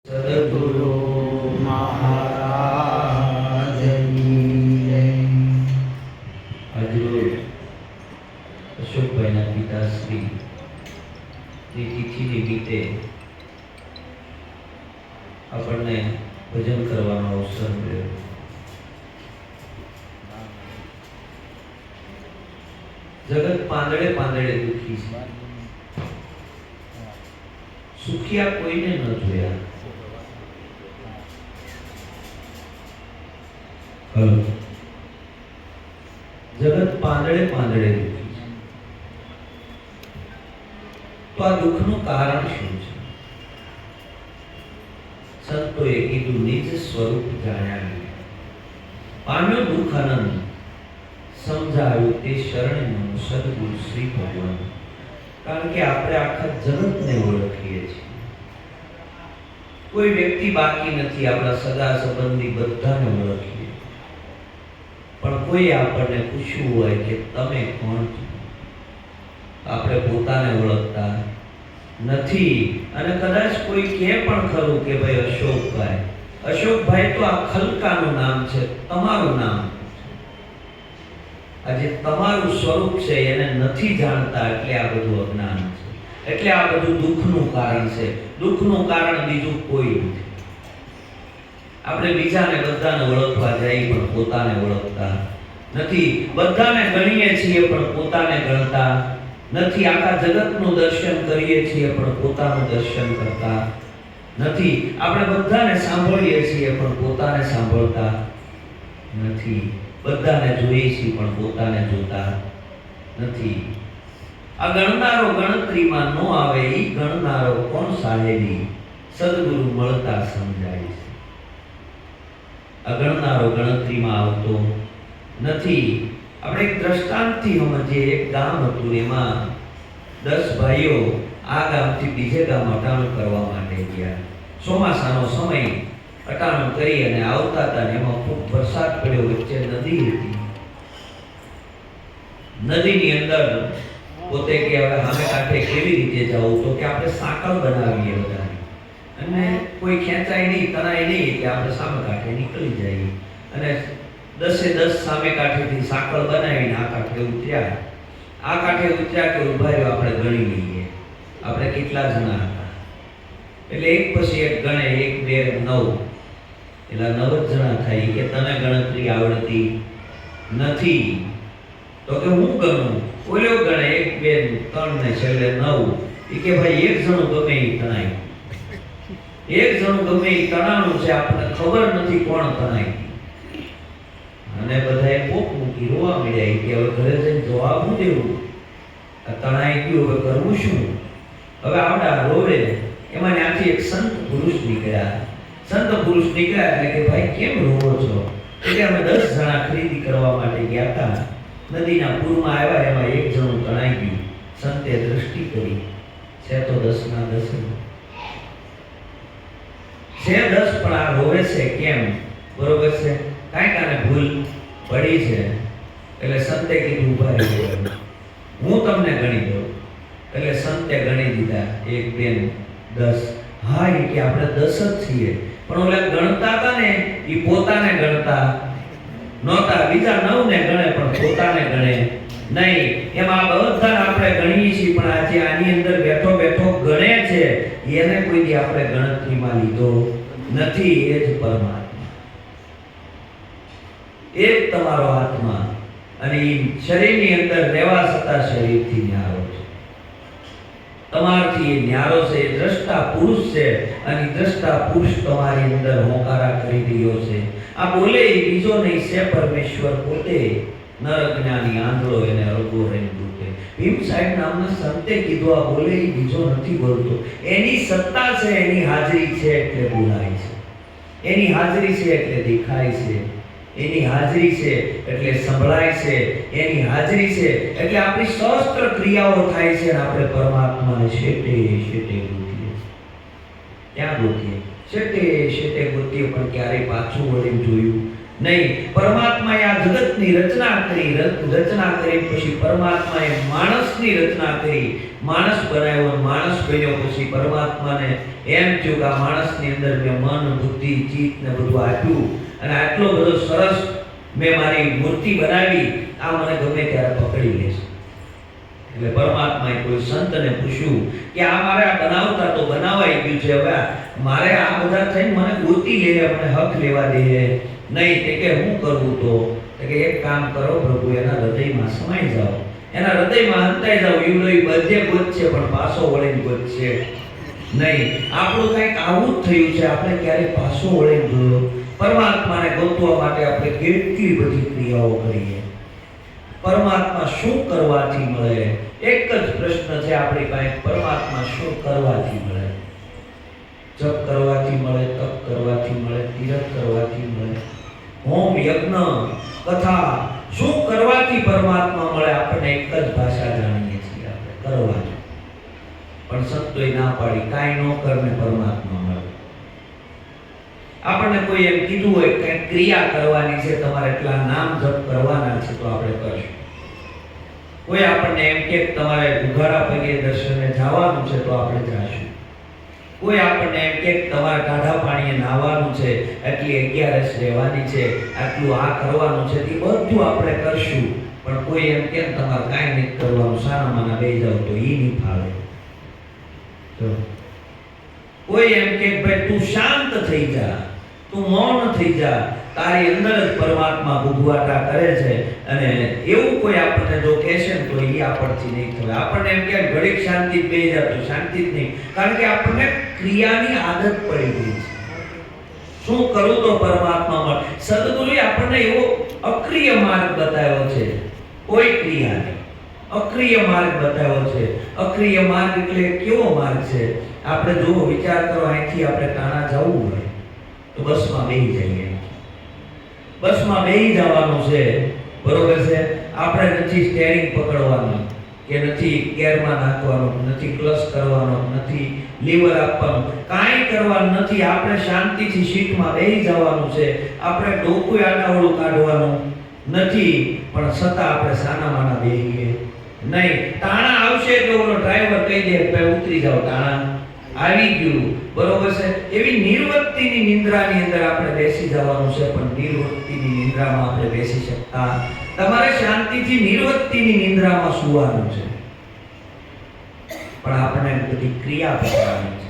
સદગુરુ મહારાજની જય। આજરોજ અશોકભાઈના પિતાશ્રી ની તિથિ નિમિત્તે આપણને ભજન કરવાનો અવસર મળ્યો। જગત પાંદડે પાંદડે દુખી છે, સુખિયા કોઈને ન જોયા। જગત પાંદડે પાંદડે દુખી છે, તો આ દુઃખનું કારણ શું છે? સંતોએ કીધું નિજ સ્વરૂપ જાણ્યા, પામ્યો દુઃખ આનંદ, સમજાયું તે શરણનું સદગુરુ શ્રી ભગવાન। કારણ કે આપણે આખા જગતને ઓળખીએ છીએ, કોઈ વ્યક્તિ બાકી નથી। આપણા સગા સંબંધી બધાને ઓળખીએ, પણ કોઈ આપણને પૂછવું હોય કે તમે કોણ છો, આપણે પોતાને ઓળખતા નથી। અને કદાચ કોઈ કહે પણ ખરું કે ભાઈ અશોકભાઈ, અશોકભાઈ તો આ ખલકાનું નામ છે, તમારું નામ આજે તમારું સ્વરૂપ છે એને નથી જાણતા, એટલે આ બધું અજ્ઞાન છે, એટલે આ બધું દુઃખનું કારણ છે। દુઃખનું કારણ બીજું કોઈ નથી। આપણે બીજાને બધાને ઓળખવા જઈએ પણ પોતાને ઓળખતા નથી, બધાને ગણીએ છીએ પણ પોતાને ગણતા નથી, આખા જગતનું દર્શન કરીએ છીએ પણ પોતાનું દર્શન કરતા નથી, આપણે બધાને સાંભળીએ છીએ પણ પોતાને સાંભળતા નથી, બધાને જોઈએ છીએ પણ પોતાને જોતા નથી। આ ગણનારો ગણતરીમાં ન આવે, ઈ ગણનારો કોણ સાહેબી, સદગુરુ મળતા સમજાય છે। આ ગણનારો ગણતરીમાં આવતો નથી। આપણે એક દ્રષ્ટાંતથી સમજીએ। એક ગામ હતું, એમાં 10 ભાઈઓ આ ગામથી બીજે ગામ અટાણું કરવા માટે ગયા। ચોમાસાનો સમય, અટાણું કરી અને આવતા હતા ને એમાં ખૂબ વરસાદ પડ્યો, વચ્ચે નદી હતી। નદીની અંદર પોતે કે હવે સામે કાંઠે કેવી રીતે જવું, તો કે આપણે સાંકળ બનાવીએ બધાની, અને કોઈ ખેંચાય નહીં, તણાય નહીં, એટલે આપણે સામે કાંઠે નીકળી જઈએ। અને 10 સામે કાંઠેથી સાંકળ બનાવીને આ કાંઠે ઉતર્યા। આ કાંઠે ઉતર્યા કે ઉભા રહ્યો, આપણે ગણી લઈએ આપણે કેટલા જણા હતા। એટલે એક પછી એક ગણે, 1 2 9, એટલે 9 જણા થાય। કે તને ગણતરી આવડતી નથી, તો કે હું ગણું, ઓલો ગણે 1 2 3 ને છેલ્લે 9। એ કે ભાઈ એક જણું ગમે એ તણાય, એક જણું ગમે એ તણાણું છે, આપણને ખબર નથી કોણ તણાય। અને બધાએ પોક મૂકી રોવા મળ્યા કે હવે ઘરે જઈને જવાબ શું દેવું, આ તણાઈ ગયું, હવે કરવું શું? હવે આવડા રોવે। એમાં ત્યાંથી એક સંત પુરુષ નીકળ્યા। સંત પુરુષ નીકળ્યા એટલે કે ભાઈ કેમ રોવો છો? એટલે અમે 10 જણા ખરીદી કરવા માટે ગયા હતા, નદીના પૂરમાં આવ્યા, એમાં એક જણું તણાઈ ગયું। સંતે દ્રષ્ટિ કરી, છે તો 10 ના 10 છે 10, પણ આ રોવે છે કેમ? બરોબર છે, કાંઈક આને ભૂલ પડી છે। એટલે સંતે કીધું ઉભા રહી, હું તમને ગણી દઉં। એટલે સંતે ગણી દીધા, 1 2 10। હા, એ કે આપણે 10 જ છીએ, પણ ઓલા ગણતા હતા ને એ પોતાને ગણતા નહોતા, બીજા 9 ને ગણે પણ પોતાને ગણે નહીં। એમાં બધા આપણે ગણીએ છીએ, પણ આજે આની અંદર બેઠો બેઠો ગણે છે, એને કોઈ દી આપણે ગણતરીમાં લીધો નથી। એ જ પરમાત્મા, એ જ તમારો આત્મા, અને એ શરીરની અંદર રહેવા છતાં શરીરથી ન્યારો છે, તમારથી એ ન્યારો છે, એ દ્રષ્ટા પુરુષ છે, અને દ્રષ્ટા પુરુષ તમારી અંદર હોકારા કરી રહ્યો છે। આ બોલે એ બીજો નહીં છે પરમેશ્વર પોતે, નર જ્ઞાની આંધળો એને અળગો રહીને દૂતે। ભીમ સાહેબ નામના સંતે કીધું, આ બોલે એ બીજો નથી બોલતો, એની સત્તા છે, એની હાજરી છે એટલે બોલાય છે, એની હાજરી છે એટલે દેખાય છે, એની હાજરી છે એટલે સંભળાય છે, એની હાજરી છે એટલે આપણી સહસ્ત્ર ક્રિયાઓ થાય છે, અને આપણે પરમાત્માને શેટે શેટે ગોતીએ। ક્યાં ગોતીએ? શેટે શેટે ગોતીએ, પણ ક્યારેય પાછું વળીને જોયું નહીં. પરમાત્માએ આ જગતની રચના કરી, રચના કરી પછી પરમાત્માએ માણસની રચના કરી, માણસ બનાવ્યો, માણસ બન્યો પછી પરમાત્માને એમ થયું કે આ માણસની અંદર મેં મન, બુદ્ધિ, ચિત્ત ને બધું આપ્યું અને આટલો બધો સરસ મેં મારી મૂર્તિ બનાવી, આ મને ગમે ત્યારે પકડી લેશે. એટલે પરમાત્માએ કોઈ સંતને પૂછ્યું કે આ મારે આ બનાવતા તો બનાવાઈ ગયું છે, હવે મારે આ બધા થઈને મને ગોતી લે, મને હક લેવા દે નહીં. તે કે હું કરવું? તો કે એક કામ કરો પ્રભુ, એના હૃદયમાં સમાઈ જાઓ, એના હૃદયમાં અંતાઈ જાઓ. ઈવડો ઈ બધે ગોતશે પણ પાછો વળીને ગોતશે નહીં. આપણું કંઈક આવું જ થયું છે, આપણે ક્યારેય પાછો વળીને જોયો. પરમાત્માને ગોતવા માટે આપણે કેટલી બધી ક્રિયાઓ કરીએ. પરમાત્મા શું કરવાથી મળે? એક જ પ્રશ્ન છે આપણી પાસે, પરમાત્મા શું કરવાથી મળે? જપ કરવાથી મળે, તપ કરવાથી મળે, તીરથ કરવાથી મળે, હોમ યજ્ઞ કથા શું કરવાથી પરમાત્મા મળે? આપણે એક જ ભાષા જાણીએ છીએ, આપણે કરવાથી. પણ સંતોએ ના પાડી, કાંઈ ન કરને પરમાત્મા મળે. આપણને કોઈ એમ કીધું હોય કે ક્રિયા કરવાની છે, તમારે એટલા નામ જપ કરવાના છે, તો આપણે કરશું. કોઈ આપણને એમ કે તમારે ઉઘાડા પગે દર્શને જવાનું છે, તો આપણે જઈશું. કોઈ આપણને એમ કે તમારે ટાઢા પાણીએ નાહવાનું છે, એટલી 11 રહેવાની છે, આટલું આ કરવાનું છે, તે બધું આપણે કરશું. પણ કોઈ એમ કે તમારે કાંઈ નથી કરવાનું, સાનામાના બેસી જાવ, તો એ નહીં ફાવે. કોઈ એમ કે ભાઈ તું શાંત થઈ જા, તું મૌન થઈ જા, તારી અંદર જ પરમાત્મા ભૂગવાટા કરે છે. અને એવું કોઈ આપણને જો કહેશે ને તો એ આપણથી નહીં થવે. આપણને એમ કે ઘડીક શાંતિ બેસી જા, તો શાંતિ જ નહીં, કારણ કે આપણને ક્રિયાની આદત પડી ગઈ છે. શું કરું તો પરમાત્મા મળે? સદગુરુએ આપણને એવો અક્રિય માર્ગ બતાવ્યો છે, કોઈ ક્રિયા નહીં, અક્રિય માર્ગ બતાવ્યો છે. અક્રિય માર્ગ એટલે કેવો માર્ગ છે? આપણે જો વિચાર કરો, અહીંથી આપણે ટાણા જવું હોય તો બસમાં બેસી જઈએ, બસમાં બેસી જવાનું છે, બરોબર છે. આપણે નથી સ્ટેરિંગ પકડવાનું, કે નથી ગેરમાં નાખવાનું, નથી ક્લચ કરવાનો, નથી લીવર આપવાનું, કાંઈ કરવાનું નથી. આપણે શાંતિથી સીટમાં બેસી જવાનું છે. આપણે ડોકું આડાવડું કાઢવાનું નથી, પણ છતાં આપણે સાનામાના બેસીએ નહીં. તાણા આવશે તો ઓલો ડ્રાઈવર કહી દે ભાઈ ઉતરી જાઓ, તાણા આવી ગયું, બરોબર છે. એવી નિર્વૃત્તિની નિંદ્રાની અંદર આપણે બેસી જવાનું છે, પણ નિર્વૃત્તિની નિંદ્રામાં આપણે બેસી શકતા. તમારે શાંતિથી નિર્વૃત્તિની નિંદ્રામાં સુવાનું છે, પણ આપણે બધી ક્રિયા કરવાની છે.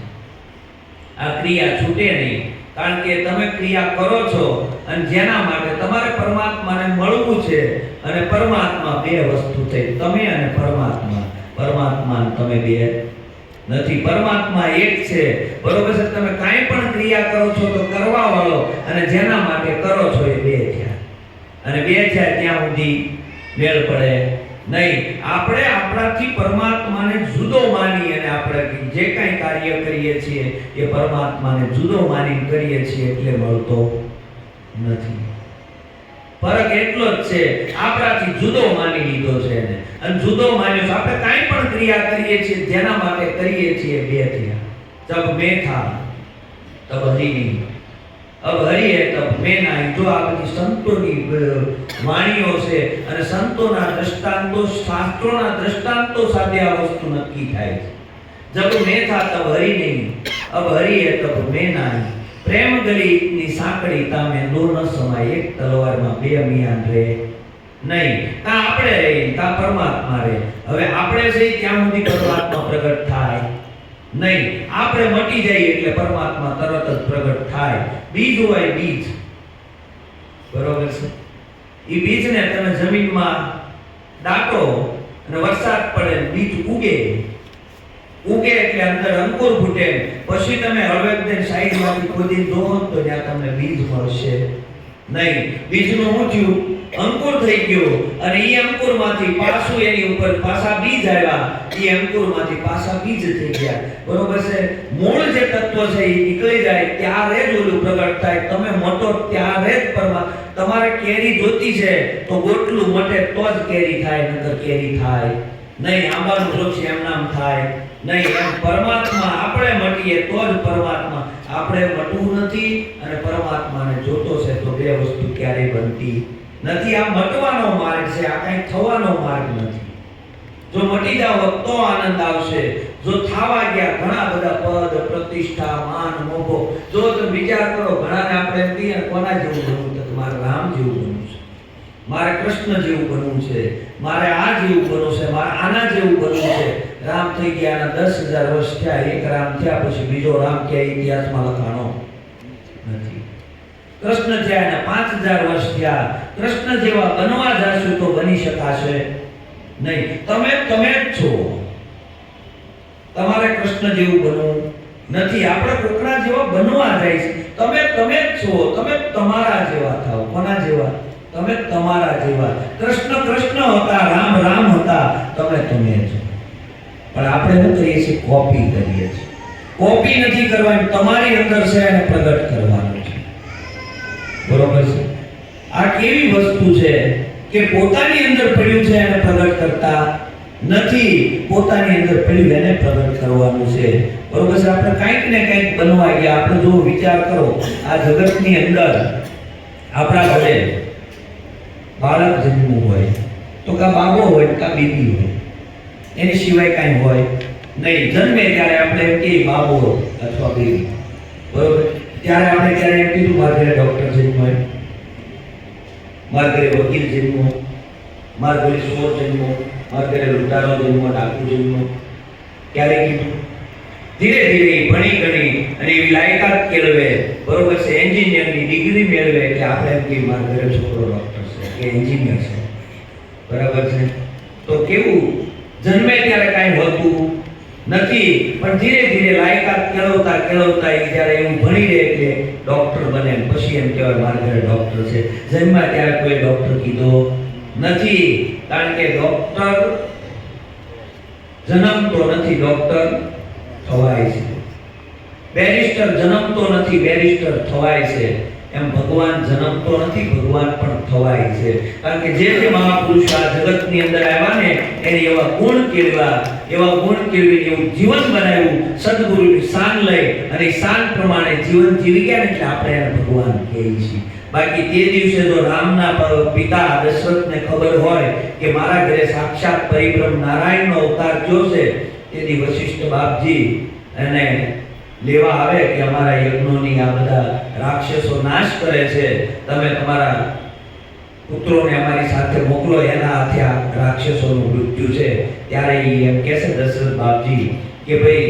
આ ક્રિયા છૂટે નહીં, કારણ કે તમે ક્રિયા કરો છો અને જેના માટે તમારે પરમાત્માને મળવું છે. અને પરમાત્મા બે વસ્તુ થઈ, તમે અને પરમાત્મા. પરમાત્મા તમે બે નથી, પરમાત્મા એક છે, બરોબર છે. તમે કાંઈ પણ ક્રિયા કરો છો તો કરવા વાળો અને જેના માટે કરો છો એ બે થયા. અને બે થયા ત્યાં સુધી મેળ પડે નહીં. આપણે આપણાથી પરમાત્માને જુદો માની અને આપણે જે કાંઈ કાર્ય કરીએ છીએ એ પરમાત્માને જુદો માની કરીએ છીએ, એટલે મળતો નથી. ફરક એટલો જ છે, આપણાથી જુદો માની લીધો છે એને, અને જુદો માન્યો છે. આપણે કાંઈ પણ ક્રિયા કરીએ છીએ જેના માટે કરીએ છીએ બે થયા. જબ મેં થા તબ હરી નહીં, અબ હરી હે તબ મેં નહીં. જો આ બધી સંતોની વાણીઓ છે અને સંતોના દ્રષ્ટાંતો, શાસ્ત્રોના દ્રષ્ટાંતો સાથે આ વસ્તુ નક્કી થાય છે. જબ મેં થા તબ હરી નહીં, અબ હરી હે તબ મેં નહીં. પ્રેમ ગલીની સાંકળી તામે દો ન સમાય, એક તલવારમાં બે મિયાન રહે નહીં. કા આપણે રહી, કા પરમાત્મા રહે. હવે આપણે છે ત્યાં સુધી પરમાત્મા પ્રગટ થાય નહીં. આપણે મટી જઈએ એટલે પરમાત્મા તરત જ પ્રગટ થાય. બીજ હોય બીજ, બરોબર છે. એ બીજને તમે જમીનમાં દાટો અને વરસાદ પડે, બીજ ઉગે, ઉગે એટલે અંદર અંકુર ફૂટે. પછી તમે હળવેકને સાઈડમાંથી ખોદી દો તો ત્યાં તમને બીજ મળશે નહીં. બીજનું શું થયું? અંકુર થઈ ગયો, અને એ અંકુરમાંથી પાછું એની ઉપર પાછા બીજ આવ્યા, એ અંકુરમાંથી પાછા બીજ થઈ ગયા, બરોબર છે. મૂળ જે તત્વ છે એ નીકળી જાય ત્યારે જ ઓલું પ્રગટ થાય. તમે મોટો ત્યારે જ તમારે કેરી જોતી છે તો ગોટલું મટે તો જ કેરી થાય, નકર કેરી થાય નહીં. આંબાનું વૃક્ષ એમ નામ થાય નહીં. એમ પરમાત્મા આપણે મટીએ તો જ પરમાત્મા. આપણે મટવું નથી અને પરમાત્માને જોતો છે તો બે વસ્તુ ક્યારેય બનતી નથી. આ મટવાનો માર્ગ છે, આ કઈ થવાનો માર્ગ નથી. જો મટી જાવ તો આનંદ આવશે. જો થાવા ગયા ઘણા બધા પદ, પ્રતિષ્ઠા, માન, મોભો, જો તમે વિચાર કરો, ઘણાને આપણે એમ કહીએ કોના જેવું બનવું, તો મારે રામ જેવું બનવું છે, મારે કૃષ્ણ જેવું બનવું છે, મારે આ જેવું બનવું છે, મારે આના જેવું બનવું છે. રામ થઈ ગયા, 10,000 વર્ષ થયા, એક રામ થયા, પછી બીજો રામ ક્યાંય ઇતિહાસમાં લખાણો નથી. કૃષ્ણ થયા અને 5,000 વર્ષ થયા. કૃષ્ણ જેવા બનવા જશું તો બની શકાશે નહીં. તમે જ છો. તમારે કૃષ્ણ જેવું બનવું નથી. આપણે કોકના જેવા બનવા જાય છે. તમે જ છો. તમે તમારા જેવા થાઓ. કોના જેવા? તમે તમારા જેવા. કૃષ્ણ હતા, રામ હતા, તમે છો. પણ આપણે શું કરીએ છીએ? કોપી કરીએ છીએ. કોપી નથી કરવાની, તમારી અંદર છે એને પ્રગટ કરવાનું છે. બરોબર છે? આ કેવી વસ્તુ છે કે પોતાની અંદર પડ્યું છે એને પ્રગટ કરતા નથી, પોતાની અંદર પડ્યું એને પ્રગટ કરવાનું છે. બરોબર છે? આપણે કંઈક ને કંઈક બનવા ગયા. આપણે જો વિચાર કરો, આ જગતની અંદર આપણા ઘરે બાળક જન્મવું હોય તો કા બાબો હોય કા બેબી હોય, એની સિવાય કાંઈ હોય નહીં. જન્મે ત્યારે આપણે એમ કહીએ બાબો અથવા બેબી. બરોબર? ત્યારે આપણે ત્યારે એમ કીધું મારા ઘરે ડોક્ટર જન્મ્યો, મારા ઘરે વકીલ જન્મ્યો, મારા ઘરે ચોર જન્મ્યો, મારા ઘરે લૂંટારો જન્મ્યો, ડાકુ જન્મ્યો. ક્યારે કીધું? ધીરે ધીરે ભણી ગણી અને એવી લાયકાત કેળવે, બરોબર છે, એન્જિનિયરની ડિગ્રી મેળવે કે આપણે એમ કહીએ મારા ઘરે છોકરો ડોક્ટર છે કે એન્જિનિયર છે. બરાબર છે? તો કેવું જન્મે ત્યારે કાંઈ હોતું નથી, પણ ધીરે ધીરે લાયકાત કેળવતા કેળવતા જ્યારે એવું ભણી રહે કે ડોક્ટર બને, પછી એમ કહેવાય મારા ઘરે ડોક્ટર છે. જન્મ્યા ત્યારે કોઈ ડોક્ટર કીધો નથી, કારણ કે ડોક્ટર જન્મતો નથી, ડોક્ટર થવાય છે. બેરિસ્ટર જન્મતો નથી, બેરિસ્ટર થવાય છે. એમ ભગવાન જન્મતો નથી, ભગવાન પણ થવાય છે. કારણ કે જે મહાપુરુષો આ જગતની અંદર આવ્યા ને, એને એવા ગુણ કેળવ્યા, એવા ગુણ કેળવીને એવું જીવન બનાવ્યું, સદગુરુની શાન લઈ અને શાન પ્રમાણે જીવન જીવી ગયા ને, એટલે આપણે એને ભગવાન કહીએ છીએ. બાકી તે દિવસે જો રામના પિતા દશરથને ખબર હોય કે મારા ઘરે સાક્ષાત પરિબ્રહ્મ નારાયણનો અવતાર થયો છે, તેથી વશિષ્ઠ બાપજી અને લેવા આવે કે અમારા યજ્ઞોની આ બધા રાક્ષસો નાશ કરે છે, તમે તમારા પુત્રોને અમારી સાથે મોકલો, એના હાથે આ રાક્ષસોનું મૃત્યુ છે. ત્યારે એમ કહે છે દશરથ બાપજી કે ભાઈ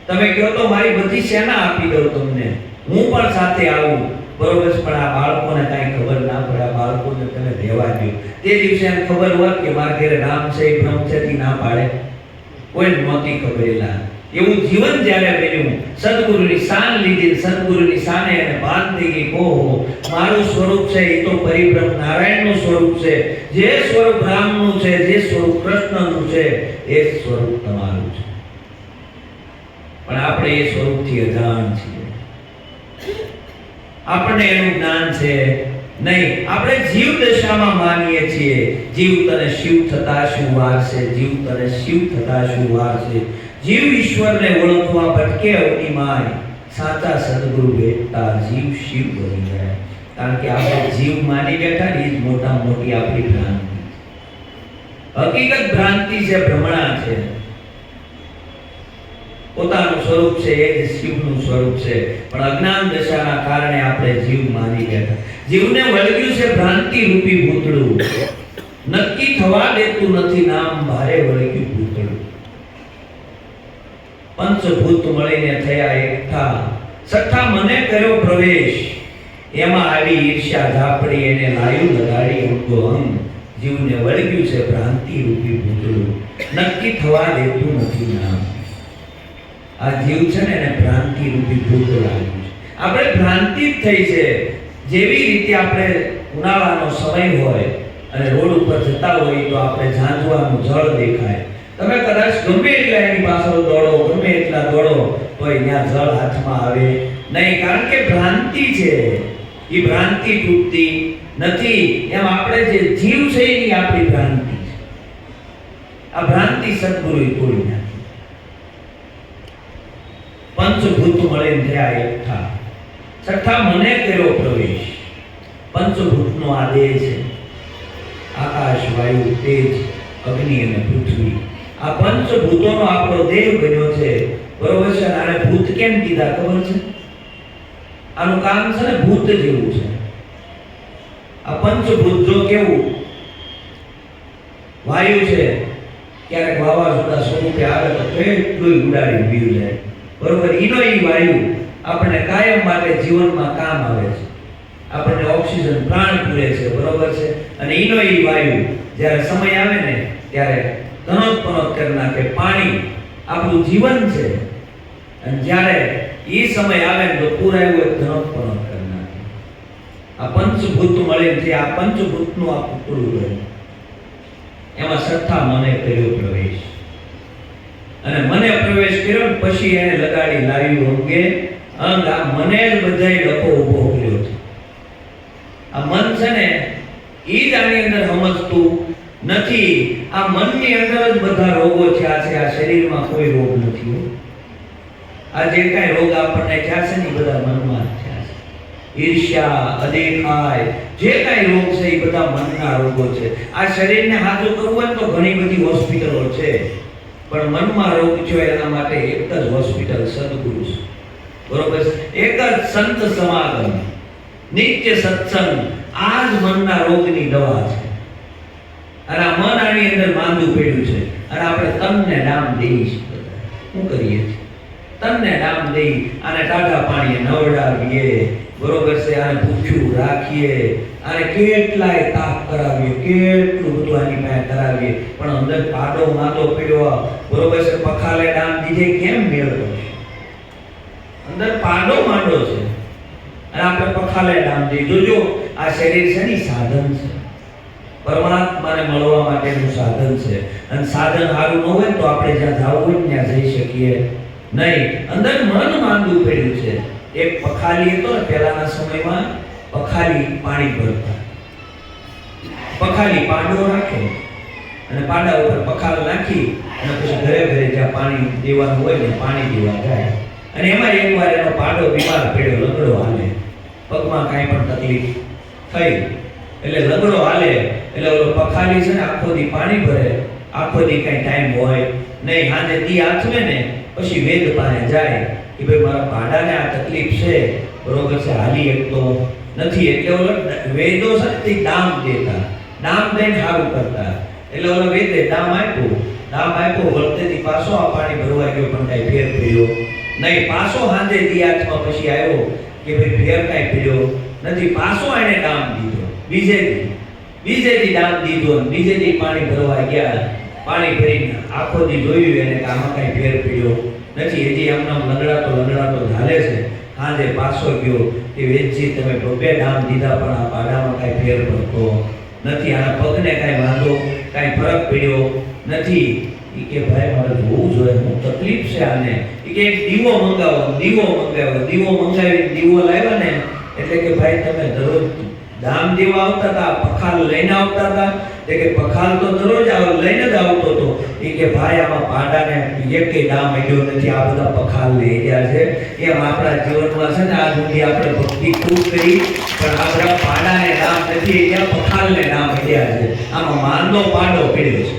તમે કહો તો મારી બધી સેના આપી દઉં તમને, હું પણ સાથે આવું. બરોબર છે? પણ આ બાળકોને કાંઈ ખબર ના પડે, આ બાળકોને તમે રહેવા દો. તે દિવસે એને ખબર હોત કે મારા ઘરે રામ છે, બ્રહ્મચર્ય ના પાડે, કોઈ નહોતી ખબરેલા. એવું જીવન જ્યારે બન્યું, સદગુરુની શાન લીધી, સદગુરુની શાને એને ભાન થઈ ગઈ, ઓહો મારું સ્વરૂપ છે એ તો પરિબ્રહ્મ નારાયણનું સ્વરૂપ છે. જે સ્વરૂપ રામનું છે, જે સ્વરૂપ કૃષ્ણનું છે, એ સ્વરૂપ તમારું છે. પણ આપણે એ સ્વરૂપથી અજાણ છીએ, આપણને એનું જ્ઞાન છે નહીં. આપણે જીવ દશામાં માનીએ છીએ, જીવ તને શિવ થતા શું વાર છે, જીવ તને શિવ થતા શું વાર છે. જીવ ઈશ્વરને ઓળખવા ભટકે અવનીમાય, સાચા સદગુરુ ભેટતા જીવ શિવ બની જાય. કારણ કે આપણે જીવ માની બેઠા ને, એ જ મોટા મોટી આપણી ભ્રાંતિ. હકીકત ભ્રાંતિ છે, ભ્રમણા છે. પોતાનું સ્વરૂપ છે એ જ શિવનું સ્વરૂપ છે, પણ અજ્ઞાન દશાના કારણે આપણે જીવ માની બેઠા. જીવને વળગ્યું છે ભ્રાંતિ રૂપી ભૂતળું, નક્કી થવા દેતું નથી નામ ભારે વળગ્યું ભૂતળું. પંચભૂત મળીને થયા એકઠા, છઠ્ઠા મને કર્યો પ્રવેશ, એમાં આવી ઈર્ષ્યા ઝાપડી, એને લાયું લગાડી અંગો અંગ. જીવને વળગ્યું છે ભ્રાંતિ રૂપી ભૂતળું, નક્કી થવા દેતું નથી નામ. આ જીવ છે ને, એને ભ્રાંતિ રૂપી ભૂતળું લાગ્યું છે. આપણે ભ્રાંતિ જ થઈ છે. જેવી રીતે આપણે ઉનાળાનો સમય હોય અને રોડ ઉપર જતા હોય તો આપણે ઝાંઝવાનું જળ દેખાય, તમે કદાચ ગમે એટલા એની પાછળ દોડો, ગમે એટલા દોડો, તો અહીંયા જળ હાથમાં આવે નહીં, કારણ કે ભ્રાંતિ છે. એ ભ્રાંતિ તૂટતી નથી. એમ આપણે જે જીવ છે એની આપણી ભ્રાંતિ છે. આ ભ્રાંતિ સદગુરુએ તોડી નાખી. પંચભૂત મળીને થયા એકઠા, છઠ્ઠા મને કર્યો પ્રવેશ. પંચભૂતનો આ દેહ છે. આકાશ, વાયુ, તેજ, અગ્નિ અને પૃથ્વી, આ પંચભૂતોનો આપણો દેહ બન્યો છે. બરોબર છે. આને ભૂત કેમ કીધા ખબર છે? આનું કામ છે ને ભૂત જેવું છે. આ પંચભૂત જો કેવું વાયુ છે, ક્યારેક વાવાઝોડા સ્વરૂપે આવે તો કેટલું ઉડાડી પીયું જાય. બરોબર. ઈનો ઈ વાયુ આપણને કાયમ માટે જીવનમાં કામ આવે છે. આપણને ઓક્સિજન પ્રાણ પૂરે છે. બરોબર છે. અને ઈનો ઈ વાયુ જ્યારે સમય આવે ને ત્યારે ધનોત્પન્ન કરી નાખે. પાણી આપણું જીવન છે, અને જ્યારે એ સમય આવે ને તો પૂરાયું હોય ધનોત્પન્ન કરી નાખે. આ પંચભૂત મળે છે. આ પંચભૂતનું આ પૂરું બન્યું. એમાં સત્તા મને કર્યો પ્રવેશ, અને મને પ્રવેશ કર્યો ને પછી એને લગાડી લાવ્યું અંગે અંગ. આ મને જ બધાય ડખો ઉભો કર્યો છે. આ મન છે ને એ જ આની અંદર સમજતું નથી. આ મનની અંદર જ બધા રોગો થયા છે. આ શરીરમાં કોઈ રોગ નથી. આ જે કાંઈ રોગ આપણને થયા છે ને એ બધા મનમાં જ થયા છે. ઈર્ષ્યા, અદેખાય, જે કાંઈ રોગ છે એ બધા મનના રોગો છે. આ શરીરને હાજુ કરવું હોય તો ઘણી બધી હોસ્પિટલો છે, પણ મનમાં રોગ થયો એના માટે એક જ હોસ્પિટલ સદગુરુ છે. બરોબર છે. એક જ સંત સમાગમ, નિત્ય સત્સંગ, આ જ મનના રોગની દવા છે. અને આ મન આની અંદર માંદું પડ્યું છે. અને આપણે તનને નામ દઈએ છીએ. શું કરીએ છીએ? તનને નામ દઈ આને ટાઢા પાણીએ નવડાવીએ. બરોબર છે. આને ભૂખ્યું રાખીએ, આને કેટલાય તાપ કરાવીએ, કેટલું બધું આની પાસે કરાવીએ, પણ અંદર પાડો માંદો પડ્યો. બરોબર છે. પખાલે નામ દીધે કેમ મેળવો? અંદર પાડો માંડો છે, અને આપણે પખાલે નામ દઈ. જોજો આ શરીર છે ને સાધન છે, પરમાત્માને મળવા માટેનું સાધન છે. અને સાધન સારું ન હોય તો આપણે જ્યાં જવું હોય ત્યાં જઈ શકીએ નહીં. અંદર મન માંદું પડ્યું છે. એક પખાલી હતો ને, પહેલાના સમયમાં પખાલી પાણી ભરતા. પખાલી પાંડો રાખે અને પાંડા ઉપર પખાલ નાખી અને પછી ઘરે ઘરે જ્યાં પાણી દેવાનું હોય ને પાણી દેવા જાય. અને એમાં એકવાર એનો પાડો બીમાર પડ્યો, લંગડો હાલે, પગમાં કાંઈ પણ તકલીફ થઈ એટલે લંગડો હાલે. એટલે ઓલો પખાલી છે ને આખો દી પાણી ભરે, આખો દી કાંઈ ટાઈમ હોય નહીં. હાજે દી આથમે ને પછી વેદ પાસે જાય કે ભાઈ મારા પાડાને આ તકલીફ છે. બરોબર છે. હાલી એકતો નથી. એટલે ઓલો વેદો છે તે દામ દેતા, દામ દઈને સારું કરતા. એટલે ઓલો વેદે દામ આપ્યો વળતેથી પાછો આ પાણી ભરવા ગયો, પણ કાંઈ ફેર પડ્યો નહીં. પાછો હાજે દી આથમાં પછી આવ્યો કે ભાઈ ફેર કાંઈ પડ્યો નથી. પાછો એને દામ દીધો. બીજે દી દામ દીધો. બીજે દી પાણી ભરવા ગયા. પાણી ભરીને આખો દી જોયું એને કે આમાં કાંઈ ફેર પડ્યો નથી. હજી એમના લંગડાતો ચાલે છે. હાજે પાછો ગયો કે વેદજી તમે બબે દામ દીધા પણ આ પાડામાં કાંઈ ફેર પડતો નથી. આના પગને કાંઈ વાંધો, કાંઈ ફરક પડ્યો નથી. એ કે ભાઈ મારે જોવું જોઈએ, હું તકલીફ છે આને. એ કે એક દીવો મંગાવો. દીવો મંગાવી દીવો લાવ્યા ને એટલે કે ભાઈ તમે દરરોજ દામ દેવા આવતા હતા, પખાલ લઈને આવતા હતા? કે પખાલ તો દરરોજ લઈને જ આવતો હતો. એ કે ભાઈ આમાં પાડાને એકે દામ મળ્યો નથી, આ બધા પખાલ લઈ ગયા છે. એમ આપણા જીવનમાં છે ને આ સુધી આપણે ભક્તિ ખૂબ કરી, પણ આપણા પાડાને દામ નથી, ત્યાં પખાલને દામ મળ્યા છે. આમાં માંદો પાડો પડ્યો છે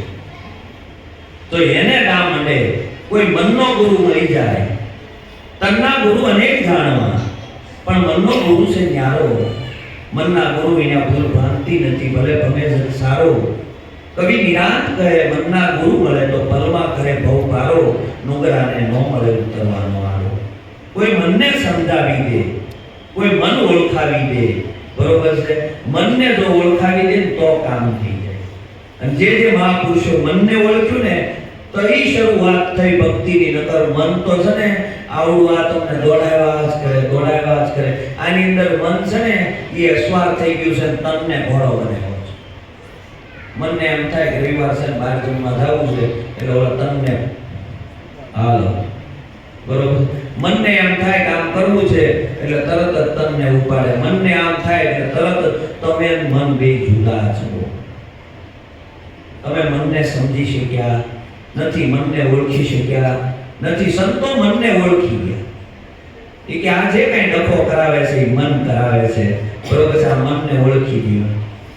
તો એને દામ મળે. કોઈ મનનો ગુરુ મળી જાય. તનના ગુરુ અનેક જાણવા, પણ મનનો ગુરુ છે ન્યારો. મનના ગુરુ એના ભૂલ ભ્રાંતિ નથી, ભલે ભમે સારો. કવિ નિરાંત કહે મનના ગુરુ મળે તો પલમાં કરે ભવ પારો, નોગરાને ન મળે ઉતરવાનો આરો. કોઈ મનને સમજાવી દે, કોઈ મન ઓળખાવી દે. બરોબર છે. મનને જો ઓળખાવી દે તો કામ થઈ જાય. અને જે મહાપુરુષો મનને ઓળખ્યું ને તો એ શરૂઆત થઈ ભક્તિની. નકર મન તો છે ને આવડું આ તમને દોડાવ્યા જ કરે. આની અંદર મન છે ને એ અસ્વાર થઈ ગયું છે, તનને ઘોડો બનાવ્યો છે. મનને એમ થાય કે રવિવાર છે બહાર જમવા જવું છે એટલે ઓલા તનને હાલો. બરોબર. મનને એમ થાય કે આમ કરવું છે એટલે તરત જ તનને ઉપાડે. મનને આમ થાય એટલે તરત તમે મન બે જુદા છો. તમે મનને સમજી શક્યા નથી, મનને ઓળખી શક્યા નથી. સંતો મનને ઓળખી ગયા. એ કે આ જે કઈ ડખો કરાવે છે એ મન કરાવે છે, બરોબર છે. આ મનને ઓળખી ગયો.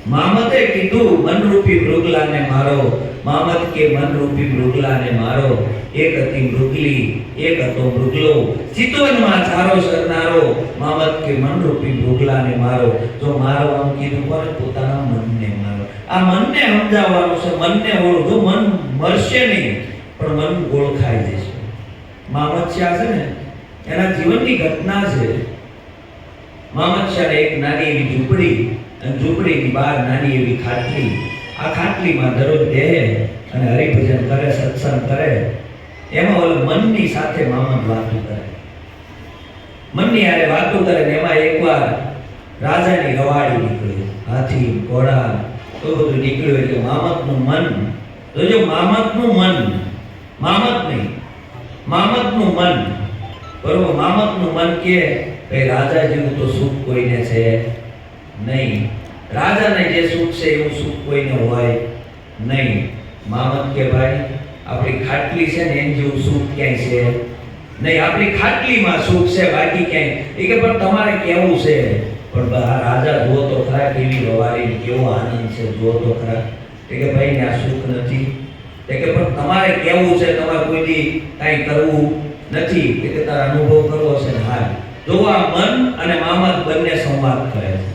મામતે કીધું મનરૂપી મૃગલાને મારો, મામત કે મનરૂપી મૃગલાને મારો. એક હતી મૃગલી, એક હતો મૃગલો, ચિતવનમાં ચારો સરનારો. મામત કે મનરૂપી મૃગલાને મારો. જો મારો આમ કીધું કોને? પોતાના મનને મારો. આ મનને સમજાવવાનું છે, મનને ઓળખો. મન મરશે નહીં પણ મન ઓળખાઈ જશે. મામત્સ્યા છે ને એના જીવનની ઘટના છે. મામત્સ્યાને એક નાની એવી ઝૂંપડી, અને ઝૂંપડીની બહાર નાની એવી ખાટલી. આ ખાટલીમાં દરરોજ બેહે અને હરિભજન કરે, સત્સંગ કરે. એમાં ઓલ મનની સાથે મામત વાતો કરે, મનની હારે વાતો કરે. ને એમાં એકવાર રાજાની રવાડી નીકળી, હાથી ઘોડા તો બધું નીકળ્યું. એટલે મામતનું મન, જોજો મામતનું મન, મામત નહીં, મામતનું મન, બરોબર. મામતનું મન કે ભાઈ રાજા જેવું તો સુખ કોઈને છે નહીં, રાજાને જે સુખ છે એવું સુખ કોઈને હોય નહીં. મામત કે ભાઈ આપણી ખાટલી છે ને એમ જેવું સુખ ક્યાંય છે નહીં. આપણી ખાટલીમાં સુખ છે, બાકી ક્યાંય. એ કે પણ તમારે કેવું છે? પણ આ રાજા જુઓ તો ખરા કેવી રવારી, કેવો આનંદ છે, જુઓ તો ખરા. એ કે ભાઈ ને આ સુખ નથી. એ કે પણ તમારે કેવું છે? તમારે કોઈથી કાંઈ કરવું નથી. એ કે તારા અનુભવ કરવો છે ને હાલ. જો આ મન અને મામત બંને સંવાદ કરે છે.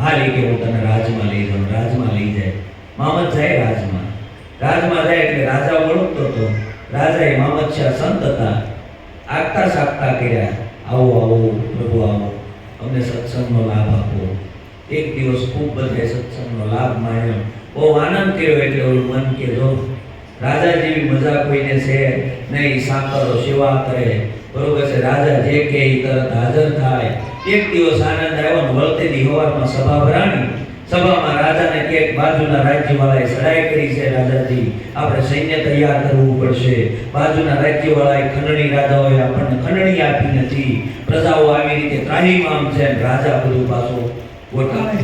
હાલ એ કે હું તને રાજમાં લઈ જાઉં. રાજમાં લઈ જાય. મામત જાય રાજમાં. રાજમાં જાય એટલે રાજા ઓળખતો હતો. રાજા એ મામત્સ્યા સંત હતા. આગતા સાગતા કર્યા, આવો આવો પ્રભુ આવો, અમને સત્સંગનો લાભ આપો. એક દિવસ ખૂબ બધે સત્સંગનો લાભ માણ્યો, બહુ આનંદ કર્યો. એટલે ઓલું મન કે જો રાજા જેવી મજા કોઈને છે નહીં. સાકરો સેવા કરે, બરોબર છે. રાજા જે કે એ તરત હાજર થાય. એક દિવસ આનંદ આવ્યો ને વળતેની હવારમાં સભા ભરાણી. સભામાં રાજાને કે બાજુના રાજ્યવાળાએ સડાઈ કરી છે, રાજાજી આપણે સૈન્ય તૈયાર કરવું પડશે. બાજુના રાજ્યવાળાએ ખંડણી, રાજાઓએ આપણને ખંડણી આપી નથી. પ્રજાઓ આવી રીતે ત્રાહીમામ છે. રાજા બધું પાછો ગોઠાવે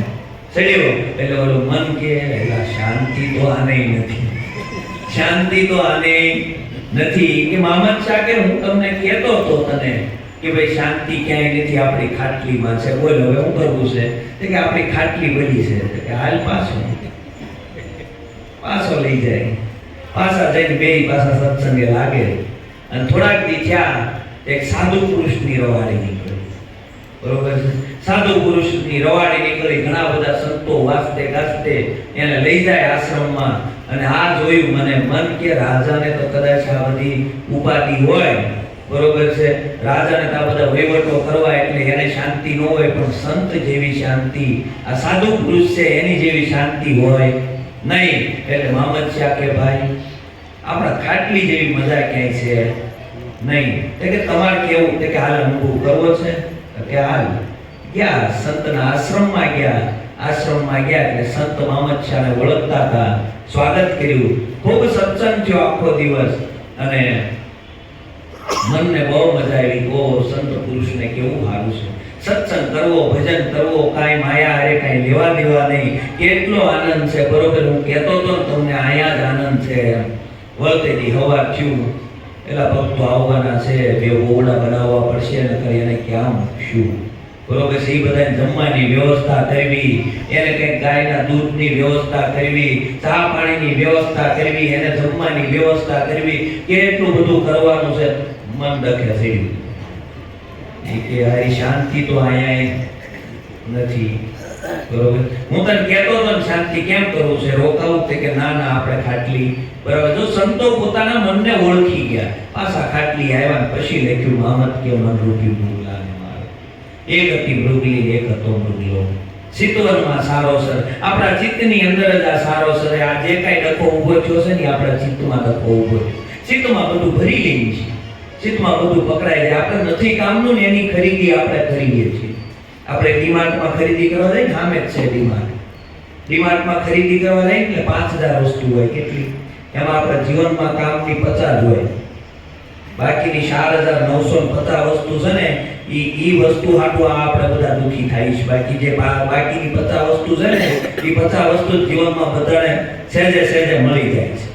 ચડ્યો. એટલે ઓલું મન કે એટલે શાંતિ તો આને નથી, શાંતિ તો આને નથી. કે મામત શાહ કે હું તમને કહેતો હતો તને કે ભાઈ શાંતિ ક્યાંય નથી, આપણી ખાટલીમાં છે. બોલ હવે શું કરવું છે? કે આપણી ખાટલી બની છે. કે હાલ પાછો લઈ જાય. પાછા જઈને બે પાછા સત્સંગે લાગે. અને થોડાક દી થયા એક સાધુ પુરુષની રવાડી નીકળી, બરોબર છે. સાધુ પુરુષની રવાડી નીકળી. ઘણા બધા સંતો વાસ્તે ગાસ્તે એને લઈ જાય આશ્રમમાં. અને આ જોયું મને મન કે રાજાને તો કદાચ આ બધી ઉપાધિ હોય, બરોબર છે. રાજાને તો આ બધા વહીવટો કરવા એટલે એને શાંતિ ન હોય, પણ સંત જેવી શાંતિ, આ સાધુ પુરુષ છે એની જેવી શાંતિ હોય નહીં. એટલે મામત્સ્યા કે ભાઈ આપણા ખાટલી જેવી મજા ક્યાંય છે નહીં. કે તમારે કેવું? કે હાલ અનુભવ કરવો છે. કે હાલ ગયા સંતના આશ્રમમાં ગયા. આશ્રમમાં ગયા એટલે સંત મામત્સ્યાને ઓળખતા હતા, સ્વાગત કર્યું. ખૂબ સત્સંગ થયો આખો દિવસ. અને મનને બહુ મજા આવી. બહુ સંત પુરુષને કેવું સારું છે. સત્સંગ કરવો, ભજન કરવો, કાંઈ માયા હારે કાંઈ લેવા દેવા નહીં. કેટલો આનંદ છે, બરોબર. હું કહેતો હતો ને તમને અહીંયા જ આનંદ છે. વળતેથી હવાર થયું પેલા ભક્તો આવવાના છે, બે ઓરડા બનાવવા પડશે ને કરી એને ક્યાં મૂકશું, બરોબર છે. એ બધાને જમવાની વ્યવસ્થા કરવી, એને કંઈક ગાયના દૂધની વ્યવસ્થા કરવી, ચા પાણીની વ્યવસ્થા કરવી, એને જમવાની વ્યવસ્થા કરવી, કેટલું બધું કરવાનું છે. મન દખે છે કે આ શાંતિ તો અહીંયા નથી, બરોબર. હું તને કહેતો હતો ને શાંતિ કેમ કરવું છે, રોકાવું કે ના ના આપણે ખાટલી, બરાબર. જો સંતો પોતાના મનને ઓળખી ગયા, પાછા ખાટલી આવ્યા ને પછી લખ્યું મામત કે મનરૂપી મૃગલાને મારે. એક હતી મૃગલી, એક હતો મૃગલો. ચિત્તવનમાં સારોસર, આપણા ચિત્તની અંદર જ આ સારોસર. આ જે કાંઈ ડખો ઊભો થયો છે ને આપણા ચિત્તમાં ડખો ઊભો થયો. ચિત્તમાં બધું ભરી લઈએ છીએ, ચિત્તમાં બધું પકડાય છે. આપણે નથી કામનું ને એની ખરીદી આપણે કરીએ છીએ. આપણે ડીમાર્ટમાં ખરીદી કરવા જાય, સામે જ છે ડીમાર્ટ. ડીમાર્ટમાં ખરીદી કરવા જાય એટલે 5000 વસ્તુ હોય. કેટલી? એમાં આપણા જીવનમાં કામની 50 હોય, બાકીની 4950 વસ્તુ છે ને ઈ વસ્તુ હાટું આપણે બધા દુખી થાય છે. બાકી જે બાકીની 50 વસ્તુ છે ને એ 50 વસ્તુ જીવનમાં બધાને સહેજે સહેજે મળી જાય છે.